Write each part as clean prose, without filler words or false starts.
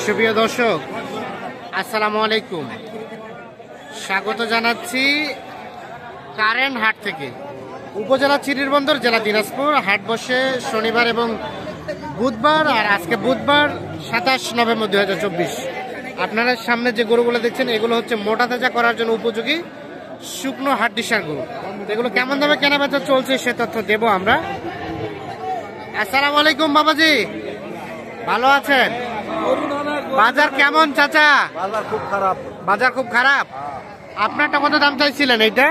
সুপ্রিয় দর্শক, আসসালামু আলাইকুম। স্বাগত জানাচ্ছি কারেন্ট হাট থেকে। উপজেলা চিরিরবন্দর, জেলা দিনাজপুর। হাট বসে শনিবার এবং বুধবার, আর আজকে বুধবার 27 নভেম্বর 2024। আপনারা সামনে যে গরুগুলো দেখছেন এগুলো হচ্ছে মোটা তাজা করার জন্য উপযোগী শুকনো হাড্ডিসার গরু। এগুলো কেমন দামে কেনা বেচা চলছে সে তথ্য দেব আমরা। আসসালামু আলাইকুম বাবাজি, ভালো আছেন? বাজার কেমন চাচা? বাজার খুব খারাপ। বাজার খুব খারাপ। আপনারটা কত দাম চাইছিলেন? এইটা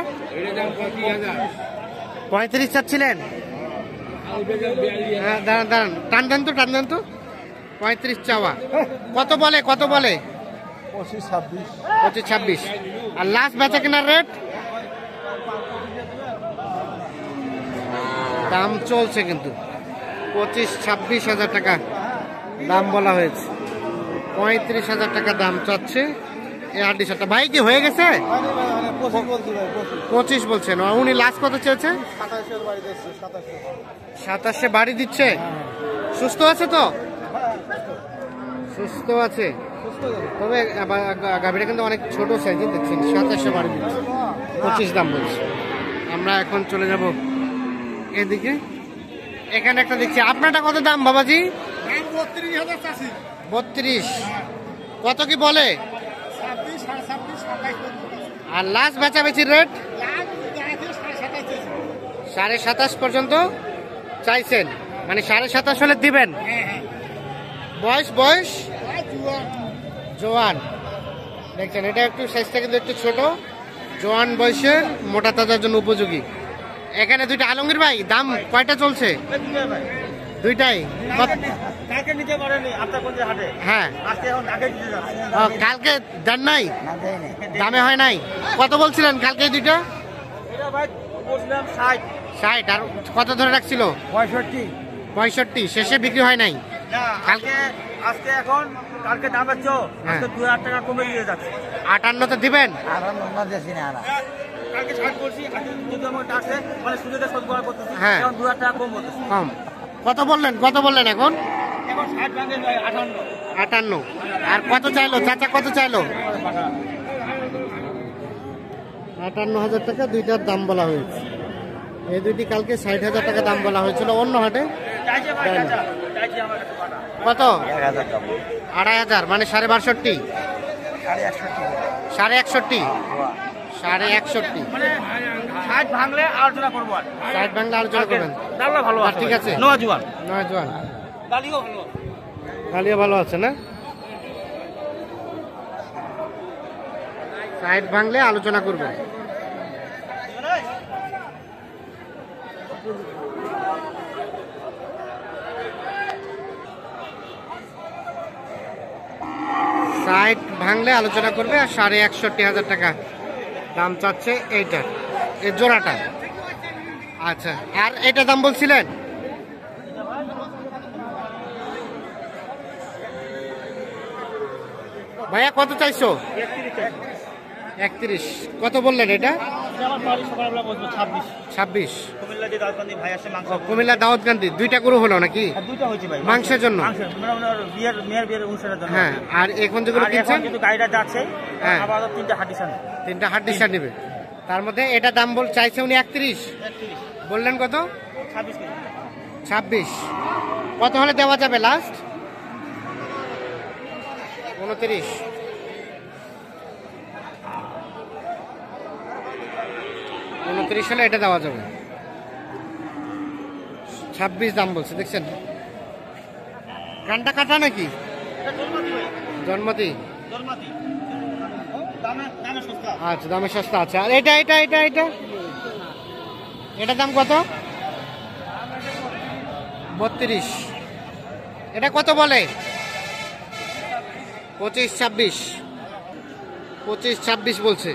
35 চাচ্ছিলেন? হ্যাঁ, দাঁড়ান দাঁড়ান, টান দেন তো 35 চাওয়া। কত বলে 25-26? আর লাস্ট বেচা কেনার রেট? দাম চলছে কিন্তু 25-26 হাজার টাকা দাম বলা হয়েছে। 35,000 টাকা দাম চাচ্ছে এই হাড্ডিসারটা। ভাই কি হয়ে গেছে? 25 বলছেন। উনি লাস্ট কত চেয়েছে? 27 বাড়ি দিচ্ছে। সুস্থ আছে তো? সুস্থ আছে, তবে গাভীটা কিন্তু অনেক ছোট সাইজে দেখছেন। 27 বাড়ি দিচ্ছে, 25 দাম বলছে। আমরা এখন চলে যাব এদিকে। এখানে একটা দেখছি। আপনারটা কত দাম বাবাজি? 32। কত কি বলে? আর লাস্ট বেচাবেচির রেট 27.5 পর্যন্ত চাইছেন, মানে 27.5 হলে দিবেন। বয়স জোয়ান দেখছেন। এটা একটু সাইজটা কিন্তু একটু ছোট, জোয়ান বয়সের, মোটা তাজার জন্য উপযোগী। এখানে দুইটা আলমগীর ভাই, দাম কয়টা চলছে? দুইটাই। হ্যাঁ, কালকে দেন নাই, দামে হয় নাই। কত বলছিলেন কালকে দুইটা? 60। আর কত ধরে রাখছিল? 65। শেষে বিক্রি হয় নাই। কালকে আজকে এখন কালকে দাম হচ্ছে 2000 টাকা কমে দিয়ে যাচ্ছে। 58 তো দিবেন? হ্যাঁ, 2000 টাকা কম হচ্ছে। কম। কত বললেন এখন? 58। আর কত চাইলো চাচা? কত চাইলো? 58,000 টাকা দুইটার দাম বলা হয়েছে। এই দুইটি কালকে 60,000 টাকা দাম বলা হয়েছিল অন্য হাটে। কত? 2,500, মানে 62.5। 61.5। 60 ভাঙলে আলোচনা করবো। 60 ভাঙলে আলোচনা করবেন। ভালো, ঠিক আছে। নজওয়ান ডালিও ভালো আছে না? 60 ভাঙলে আলোচনা করবেন। ভাঙলে আলোচনা করবে। আর 61,500 টাকা দাম চাচ্ছে এইটার, এই জোড়াটা। আচ্ছা, আর এটা দাম বলছিলেন? ভাইয়া কত চাইছো? 31। কত বললেন এটা? 26। কুমিল্লা দাউদকান্দি। দুইটা গরু হলো নাকি? মাংসের জন্য? হ্যাঁ। আর এখন যেগুলো কিনছেন? হ্যাঁ, 3টা হাড্ডিসার নেবে। তার মধ্যে এটা দাম চাইছে উনি 31। বললেন কত? 26। কত হলে দেওয়া যাবে লাস্ট? 29। 29 হলে এটা দেওয়া যাবে। 26 দাম বলছে। দেখছেন কানটা কাটা নাকি? জন্মতি। আচ্ছা, দামে সস্তা আছে। আর এটা দাম কত? 32। এটা কত বলে? 25-26 বলছে।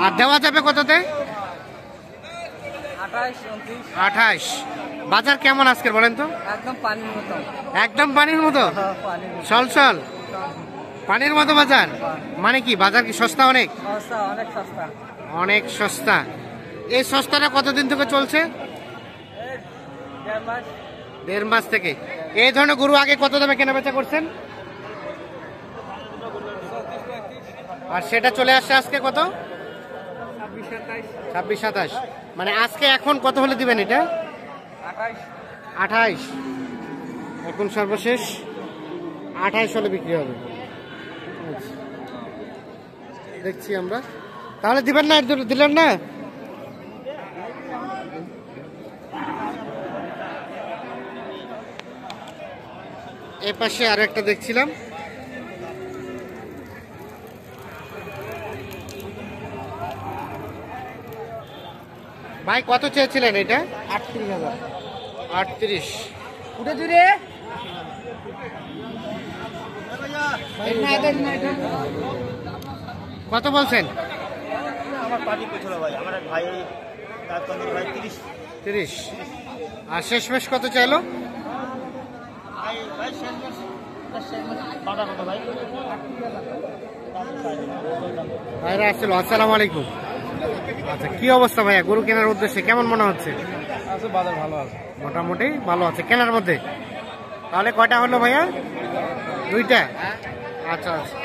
আর দেওয়া যাবে কততে? 28। বাজার কেমন আজকের বলেন তো? একদম পানির মতো। সলসল পানির মতো বাজার। মানে কি বাজার কি সস্তা? অনেক সস্তা। এই সস্তাটা কতদিন থেকে চলছে? 1.5 মাস থেকে। এই ধরনের গরু আগে কত দামে কেনা বেচা করছেন? আর সেটা চলে আসছে আজকে কত? 26-27। মানে আজকে এখন কত হলে দিবেন এটা? 28। এখন সর্বশেষ 28 হলে বিক্রি হবে। আচ্ছা। দেখছি আমরা, তাহলে দিবেন না? দিলেন না? এ পাশে আরো একটা দেখছিলাম, ভাই কত চেয়েছিলেন এটা? 38,000। 38। উঠে দূরে কত বলছেন? আমার পার্টি পেছলো ভাই, আমার এক ভাই তার তন্দুরি ভাই 30। 30। আর শেষমেশ কত চাইলো? ভাই ভাই বাটা কত ভাই? ভাইরা আসছিল। আসসালামু আলাইকুম। আচ্ছা, কি অবস্থা ভাইয়া গরু কেনার উদ্দেশ্যে কেমন মনে হচ্ছে? বাজার ভালো আছে, মোটামুটি ভালো আছে কেনার মধ্যে। তাহলে কয়টা হলো ভাইয়া? 2টা। আচ্ছা আচ্ছা,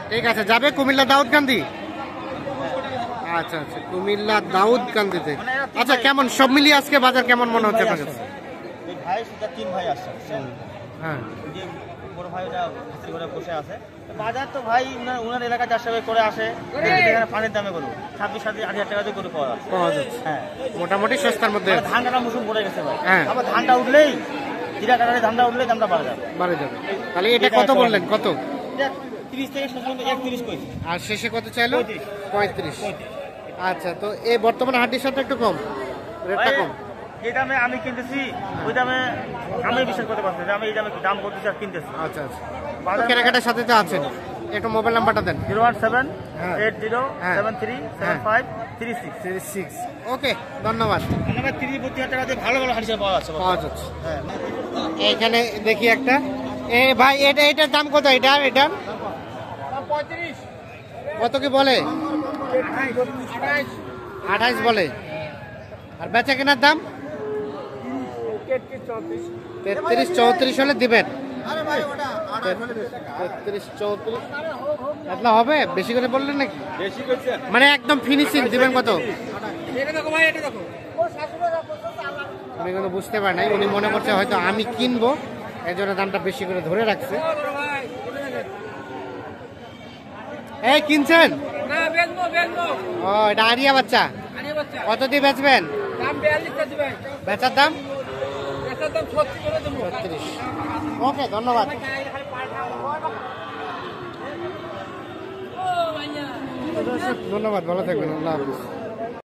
ঠিক আছে। যাবে কুমিল্লা দাউদকান্দি? আচ্ছা আচ্ছা, কুমিল্লা দাউদকান্দিতে। আচ্ছা, কেমন সব মিলিয়ে আজকে বাজার কেমন মনে হচ্ছে আপনার কাছে? এই ভাই সেটা 3 ভাই আসছে। হ্যাঁ, যে বড় ভাই ওটা হাসি করে বসে আছে। বাজার তো ভাই উনার এলাকা 400 টাকা করে আসে, এখানে পানির দামে গরু 26-28 টাকা দিয়ে গরু পাওয়া যাচ্ছে। পাওয়া যাচ্ছে হ্যাঁ, মোটামুটি সস্তার মধ্যে। ধান কাটা মৌসুম পড়ে গেছে ভাই। হ্যাঁ। আবার ধানটা উঠলেই জিরা কাটারে ধানটা উঠলেই দামটা বাড়ে যাবে। বাড়ে যাবে। তাহলে এটা কত বললেন? কত? 30 থেকে 31 কইছি। আর শেষে কত চাইলো? 35। আচ্ছা, তো এই বর্তমানে হাটের সাথে একটু কম, রেটটা কম। যে দামে আমি কিনতেছি ওই দামে আমি বিশ্বাস করতে পারছি যে আমি এই দামে দাম করতেছি আর কিনতেছি। আচ্ছা আচ্ছা, তো কেনাকাটার সাথে তো আছেন। একটু মোবাইল নাম্বারটা দেন। 017-80-73-36। ওকে, ধন্যবাদ। আমার 30-32 টাকা দিয়ে ভালো ভালো হাঁড়ি পাওয়া যাচ্ছে। পাওয়া যাচ্ছে। হ্যাঁ, এইখানে দেখি একটা। এ ভাই, এটার দাম কত? এটার 35। কত কি বলে? 28 বলে। আর বেচা কেনার দাম 33-34 হলে দিবেন। 33-34 এতলা হবে? বেশি করে বললেন নাকি? বেশি করছে মানে একদম ফিনিশিং দিবেন কত? এটা দেখো ভাই, এটা দেখো। আমি কিন্তু বুঝতে পারি নাই, উনি মনে করছে হয়তো আমি কিনবো, এই জন্য দামটা বেশি করে ধরে রাখছে। এই কিনছেন? না, বেচবো। ও, এটা আরিয়া বাচ্চা। কত দিয়ে বেচবেন? দাম 42 টাকা দিবেন। বেচার দাম এটার দাম 36 করে দেবো। 36। ওকে, ধন্যবাদ। ধন্যবাদ, ভালো থাকবেন। আল্লাহ হাফিজ।